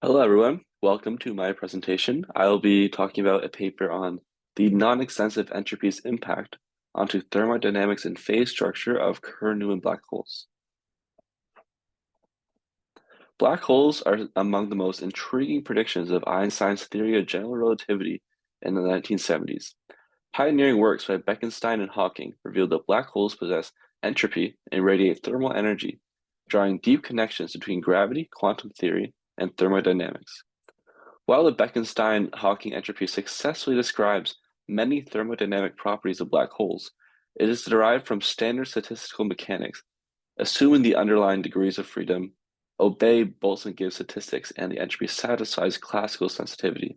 Hello, everyone. Welcome to my presentation. I'll be talking about a paper on the non-extensive entropy's impact onto thermodynamics and phase structure of Kerr-Newton black holes. Black holes are among the most intriguing predictions of Einstein's theory of general relativity in the 1970s. Pioneering works by Bekenstein and Hawking revealed that black holes possess entropy and radiate thermal energy, drawing deep connections between gravity, quantum theory, and thermodynamics. While the Bekenstein-Hawking entropy successfully describes many thermodynamic properties of black holes, it is derived from standard statistical mechanics, assuming the underlying degrees of freedom obey Boltzmann-Gibbs statistics and the entropy satisfies classical sensitivity.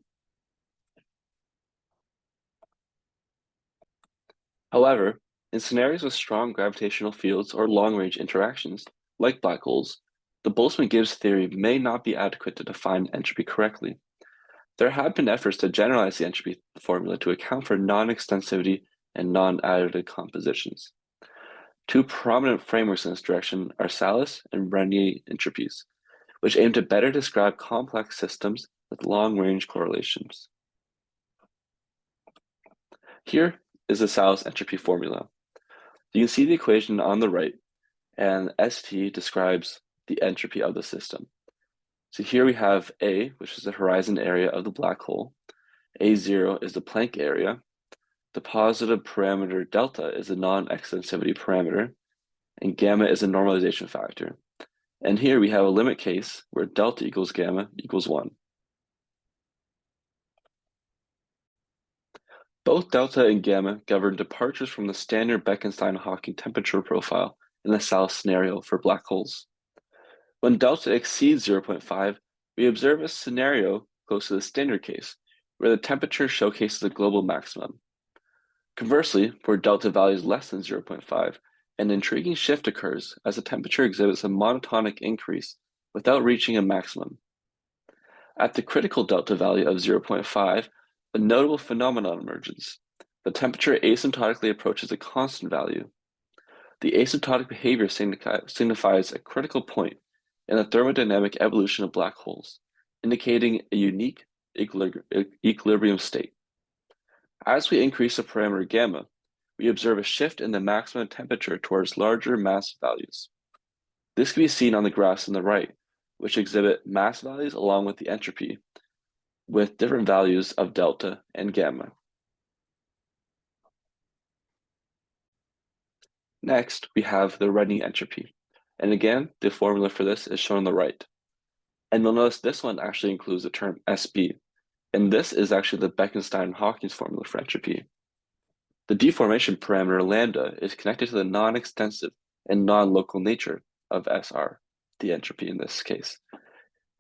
However, in scenarios with strong gravitational fields or long-range interactions, like black holes, the Boltzmann-Gibbs theory may not be adequate to define entropy correctly. There have been efforts to generalize the entropy formula to account for non-extensivity and non-additive compositions. Two prominent frameworks in this direction are Salas and Renier entropies, which aim to better describe complex systems with long-range correlations. Here is the Salas entropy formula. You can see the equation on the right, and ST describes the entropy of the system. So here we have A, which is the horizon area of the black hole. A0 is the Planck area. The positive parameter delta is a non-extensivity parameter, and gamma is a normalization factor. And here we have a limit case where delta equals gamma equals 1. Both delta and gamma govern departures from the standard Bekenstein-Hawking temperature profile in the Salas scenario for black holes. When delta exceeds 0.5, we observe a scenario close to the standard case, where the temperature showcases a global maximum. Conversely, for delta values less than 0.5, an intriguing shift occurs as the temperature exhibits a monotonic increase without reaching a maximum. At the critical delta value of 0.5, a notable phenomenon emerges. The temperature asymptotically approaches a constant value. The asymptotic behavior signifies a critical point in the thermodynamic evolution of black holes, indicating a unique equilibrium state. As we increase the parameter gamma, we observe a shift in the maximum temperature towards larger mass values. This can be seen on the graphs on the right, which exhibit mass values along with the entropy, with different values of delta and gamma. Next, we have the Renier entropy. And again, the formula for this is shown on the right. And you'll notice this one actually includes the term SB, and this is actually the Bekenstein-Hawking's formula for entropy. The deformation parameter lambda is connected to the non-extensive and non-local nature of SR, the entropy in this case.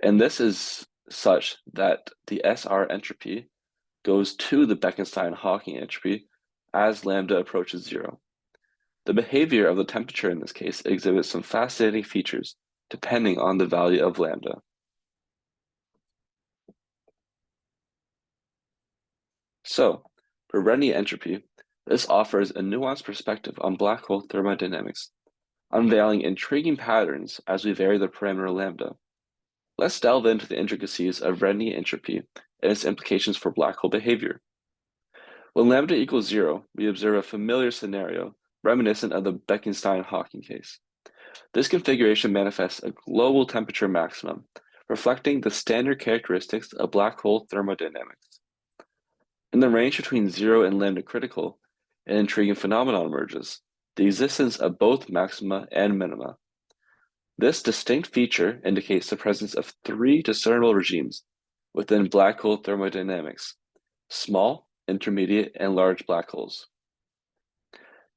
And this is such that the SR entropy goes to the Bekenstein-Hawking entropy as lambda approaches 0. The behavior of the temperature in this case exhibits some fascinating features depending on the value of lambda. So, for Renier entropy, this offers a nuanced perspective on black hole thermodynamics, unveiling intriguing patterns as we vary the parameter lambda. Let's delve into the intricacies of Renier entropy and its implications for black hole behavior. When lambda equals 0, we observe a familiar scenario reminiscent of the Bekenstein-Hawking case. This configuration manifests a global temperature maximum, reflecting the standard characteristics of black hole thermodynamics. In the range between 0 and lambda critical, an intriguing phenomenon emerges, the existence of both maxima and minima. This distinct feature indicates the presence of 3 discernible regimes within black hole thermodynamics: small, intermediate, and large black holes.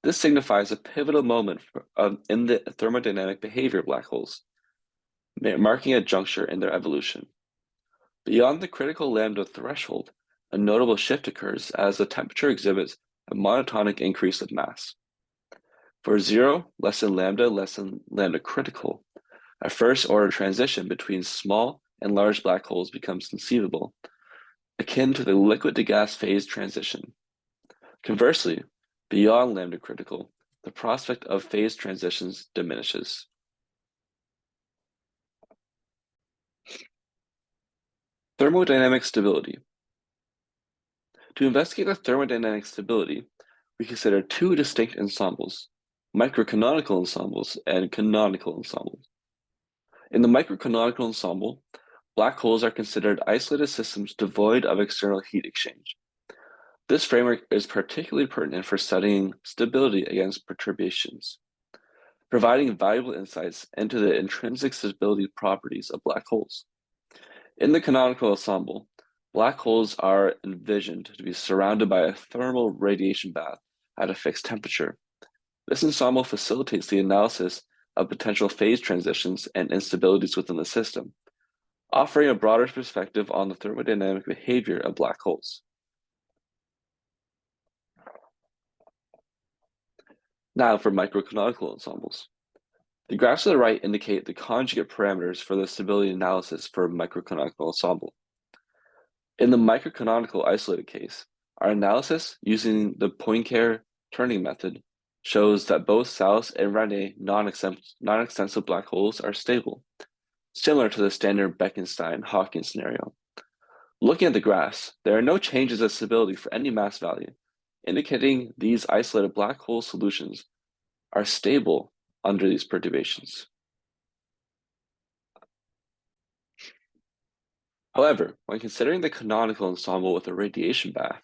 This signifies a pivotal moment in the thermodynamic behavior of black holes, marking a juncture in their evolution. Beyond the critical lambda threshold, a notable shift occurs as the temperature exhibits a monotonic increase of mass. For 0, less than lambda critical, a first-order transition between small and large black holes becomes conceivable, akin to the liquid-to-gas phase transition. Conversely, beyond lambda critical, the prospect of phase transitions diminishes. Thermodynamic stability. To investigate the thermodynamic stability, we consider two distinct ensembles, microcanonical ensembles and canonical ensembles. In the microcanonical ensemble, black holes are considered isolated systems devoid of external heat exchange. This framework is particularly pertinent for studying stability against perturbations, providing valuable insights into the intrinsic stability properties of black holes. In the canonical ensemble, black holes are envisioned to be surrounded by a thermal radiation bath at a fixed temperature. This ensemble facilitates the analysis of potential phase transitions and instabilities within the system, offering a broader perspective on the thermodynamic behavior of black holes. Now for microcanonical ensembles. The graphs to the right indicate the conjugate parameters for the stability analysis for a microcanonical ensemble. In the microcanonical isolated case, our analysis using the Poincare turning method shows that both Salis and Rene non-extensive black holes are stable, similar to the standard Bekenstein-Hawking scenario. Looking at the graphs, there are no changes of stability for any mass value, indicating these isolated black hole solutions are stable under these perturbations. However, when considering the canonical ensemble with a radiation bath,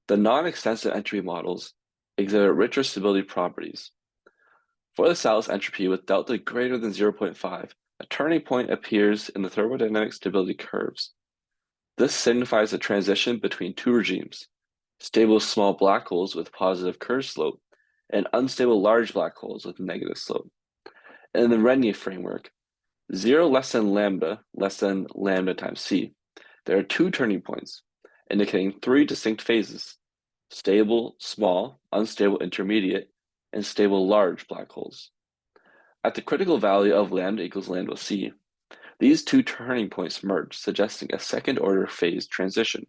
the non-extensive entropy models exhibit richer stability properties. For the Salis entropy with delta greater than 0.5, a turning point appears in the thermodynamic stability curves. This signifies a transition between two regimes, stable small black holes with positive curve slope and unstable large black holes with negative slope. In the Rene framework, 0 less than lambda times c, there are two turning points, indicating three distinct phases, stable small, unstable intermediate, and stable large black holes. At the critical value of lambda equals lambda c, these two turning points merge, suggesting a second-order phase transition.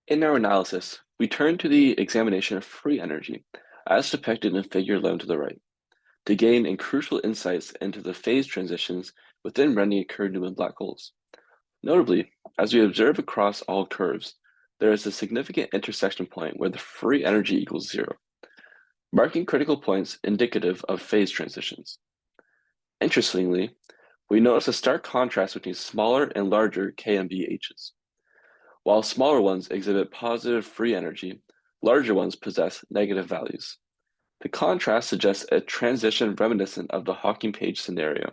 In our analysis, we turn to the examination of free energy, as depicted in figure 11 to the right, to gain crucial insights into the phase transitions within Rene-Kerr-Newman black holes. Notably, as we observe across all curves, there is a significant intersection point where the free energy equals 0, marking critical points indicative of phase transitions. Interestingly, we notice a stark contrast between smaller and larger KMBHs. While smaller ones exhibit positive free energy, larger ones possess negative values. The contrast suggests a transition reminiscent of the Hawking-Page scenario.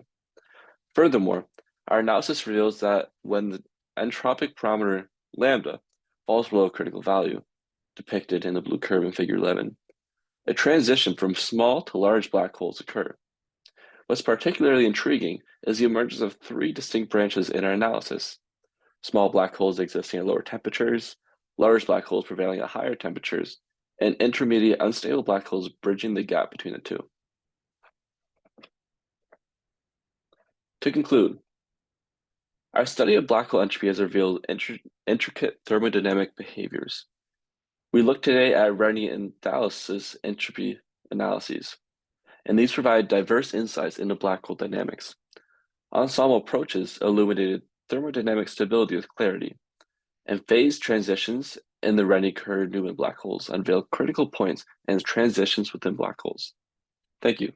Furthermore, our analysis reveals that when the entropic parameter lambda falls below a critical value, depicted in the blue curve in figure 11, a transition from small to large black holes occur. What's particularly intriguing is the emergence of three distinct branches in our analysis: small black holes existing at lower temperatures, large black holes prevailing at higher temperatures, and intermediate unstable black holes bridging the gap between the two. To conclude, our study of black hole entropy has revealed intricate thermodynamic behaviors. We look today at Rene and Thales's entropy analyses, and these provide diverse insights into black hole dynamics. Ensemble approaches illuminated thermodynamic stability with clarity, and phase transitions in the Rene-Kerr-Newman black holes unveil critical points and transitions within black holes. Thank you.